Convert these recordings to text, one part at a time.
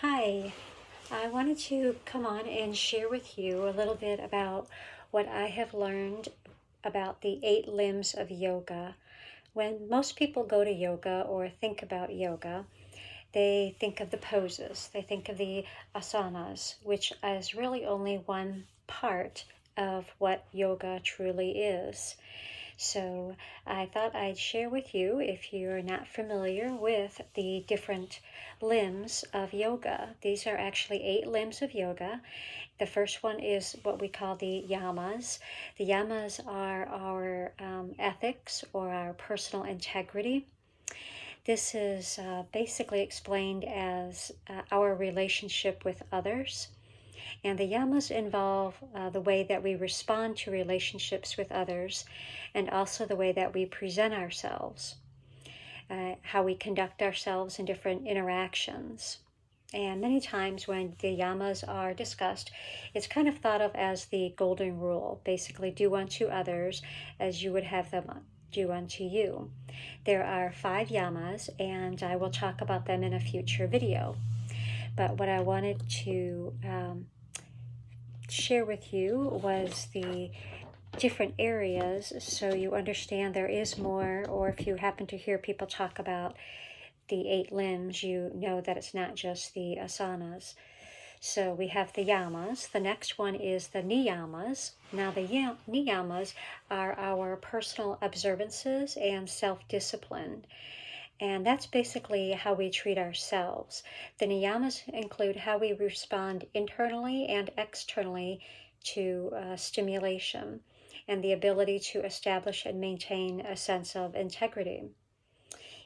Hi, I wanted to come on and share with you a little bit about what I have learned about the 8 limbs of yoga. When most people go to yoga or think about yoga, they think of the poses, they think of the asanas, which is really only one part of what yoga truly is. So I thought I'd share with you, if you're not familiar with the different limbs of yoga. These are actually 8 limbs of yoga. The first one is what we call the yamas. The yamas are our ethics or our personal integrity. This is basically explained as our relationship with others. And the yamas involve the way that we respond to relationships with others, and also the way that we present ourselves, how we conduct ourselves in different interactions. And many times when the yamas are discussed, it's kind of thought of as the golden rule. Basically, do unto others as you would have them do unto you. There are 5 yamas, and I will talk about them in a future video. But what I wanted to share with you was the different areas so you understand there is more, or if you happen to hear people talk about the 8 limbs, you know that it's not just the asanas. So we have the yamas. The next one is the niyamas. Now the niyamas are our personal observances and self-discipline. And that's basically how we treat ourselves. The niyamas include how we respond internally and externally to stimulation, and the ability to establish and maintain a sense of integrity.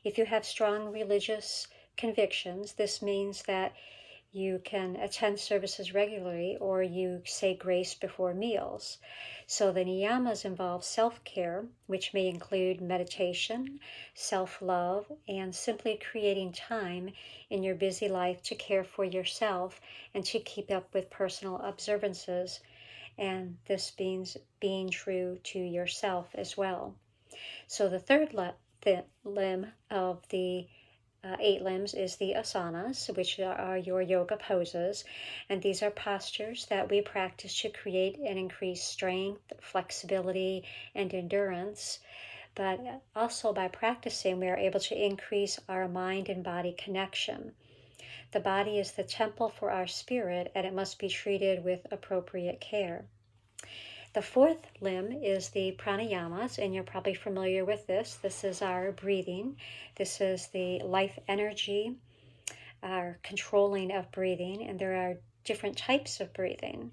If you have strong religious convictions, this means that you can attend services regularly, or you say grace before meals. So the niyamas involve self-care, which may include meditation, self-love, and simply creating time in your busy life to care for yourself and to keep up with personal observances. And this means being true to yourself as well. So the third limb of the 8 limbs is the asanas, which are your yoga poses, and these are postures that we practice to create and increase strength, flexibility, and endurance. But also by practicing, we are able to increase our mind and body connection. The body is the temple for our spirit, and it must be treated with appropriate care. The 4th limb is the pranayamas, and you're probably familiar with this. This is our breathing. This is the life energy, our controlling of breathing, and there are different types of breathing.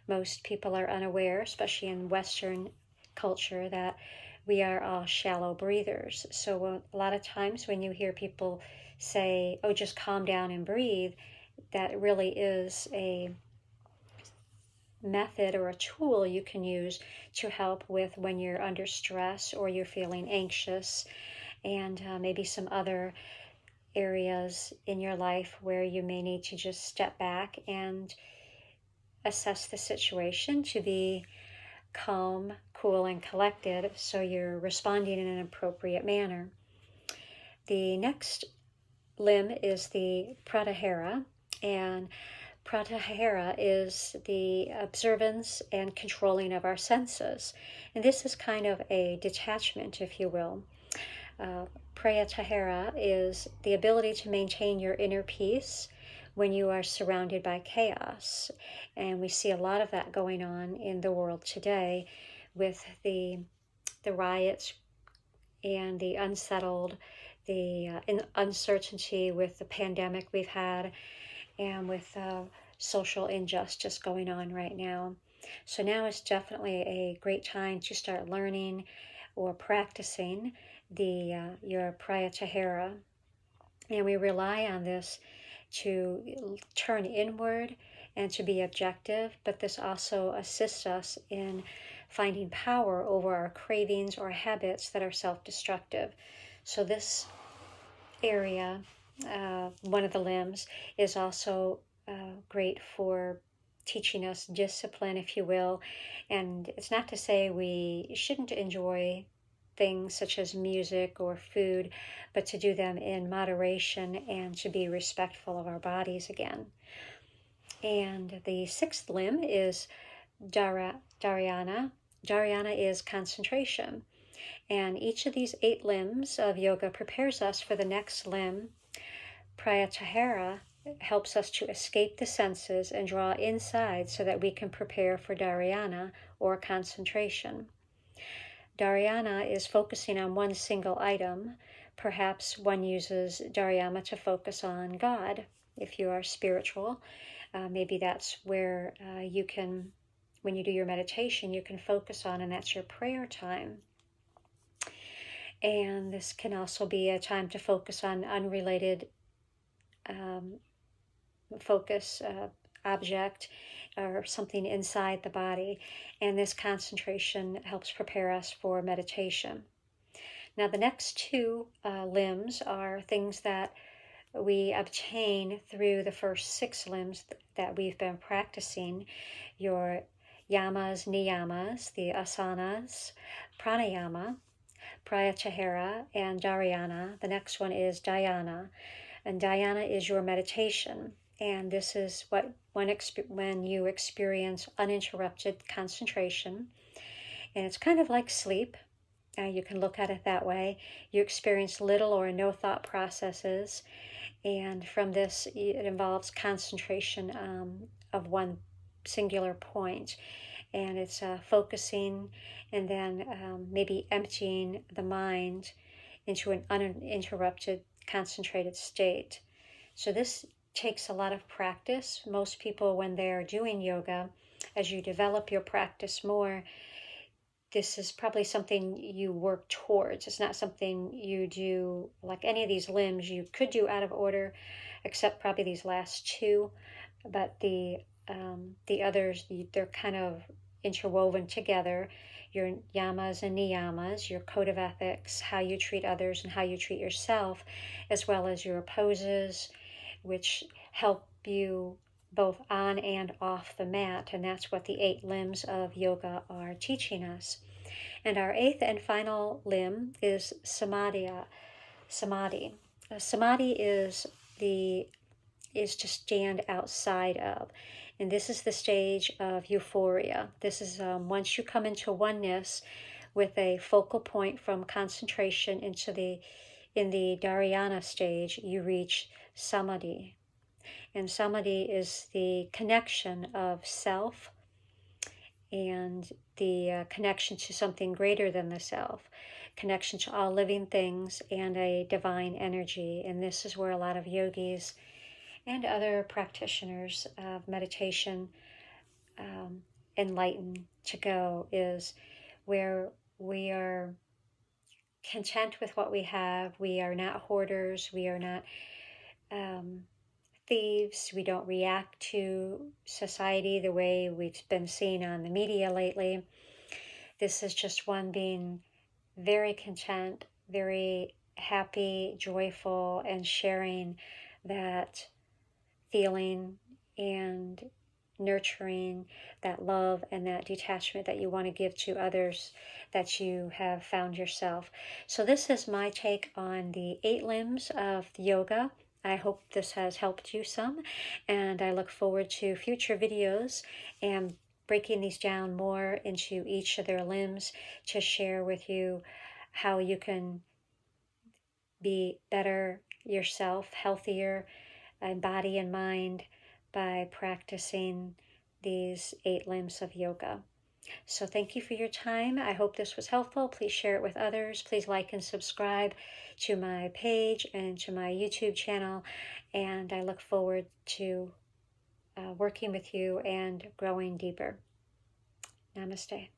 Most people are unaware, especially in Western culture, that we are all shallow breathers. So a lot of times when you hear people say, oh, just calm down and breathe, that really is a method or a tool you can use to help with when you're under stress or you're feeling anxious, and maybe some other areas in your life where you may need to just step back and assess the situation to be calm, cool, and collected so you're responding in an appropriate manner. The next limb is the Pratyahara, and Pratyahara is the observance and controlling of our senses. And this is kind of a detachment, if you will. Pratyahara is the ability to maintain your inner peace when you are surrounded by chaos. And we see a lot of that going on in the world today with the riots and the unsettled, the uncertainty with the pandemic we've had, and with social injustice going on right now. So now is definitely a great time to start learning or practicing your Pratyahara. And we rely on this to turn inward and to be objective, but this also assists us in finding power over our cravings or habits that are self-destructive. So this area, one of the limbs, is also great for teaching us discipline, if you will. And it's not to say we shouldn't enjoy things such as music or food, but to do them in moderation and to be respectful of our bodies again. And the sixth limb is dharana. Dharana is concentration. And each of these 8 limbs of yoga prepares us for the next limb. Pratyahara helps us to escape the senses and draw inside so that we can prepare for dharana, or concentration. Dharana is focusing on one single item. Perhaps one uses dharana to focus on God. If you are spiritual, maybe that's where you can, when you do your meditation, you can focus on, and that's your prayer time. And this can also be a time to focus on unrelated object or something inside the body. And this concentration helps prepare us for meditation. Now, the next 2 limbs are things that we obtain through the first 6 limbs that we've been practicing. Your Yamas, Niyamas, the Asanas, Pranayama, Pratyahara, and dharana. The next one is dhyana, and dhyana is your meditation. And this is what when you experience uninterrupted concentration, and it's kind of like sleep. You can look at it that way. You experience little or no thought processes, and from this it involves concentration of one singular point. And it's focusing and then maybe emptying the mind into an uninterrupted, concentrated state. So this takes a lot of practice. Most people, when they're doing yoga, as you develop your practice more, this is probably something you work towards. It's not something you do like any of these limbs. You could do out of order, except probably these last 2. But the others, they're kind of interwoven together. Your yamas and niyamas, your code of ethics, how you treat others and how you treat yourself, as well as your poses, which help you both on and off the mat. And that's what the 8 limbs of yoga are teaching us. And our 8th and final limb is samadhi. Samadhi is to stand outside of. And this is the stage of euphoria. This is once you come into oneness with a focal point from concentration in the dharana stage, you reach samadhi. And samadhi is the connection of self and the connection to something greater than the self, connection to all living things and a divine energy. And this is where a lot of yogis and other practitioners of meditation enlighten to go, is where we are content with what we have. We are not hoarders. We are not thieves. We don't react to society the way we've been seeing on the media lately. This is just one being very content, very happy, joyful, and sharing that feeling and nurturing that love and that detachment that you want to give to others that you have found yourself. So this is my take on the 8 limbs of yoga. I hope this has helped you some, and I look forward to future videos and breaking these down more into each of their limbs to share with you how you can be better yourself, healthier in body and mind by practicing these 8 limbs of yoga. So thank you for your time. I hope this was helpful. Please share it with others. Please like and subscribe to my page and to my YouTube channel. And I look forward to working with you and growing deeper. Namaste.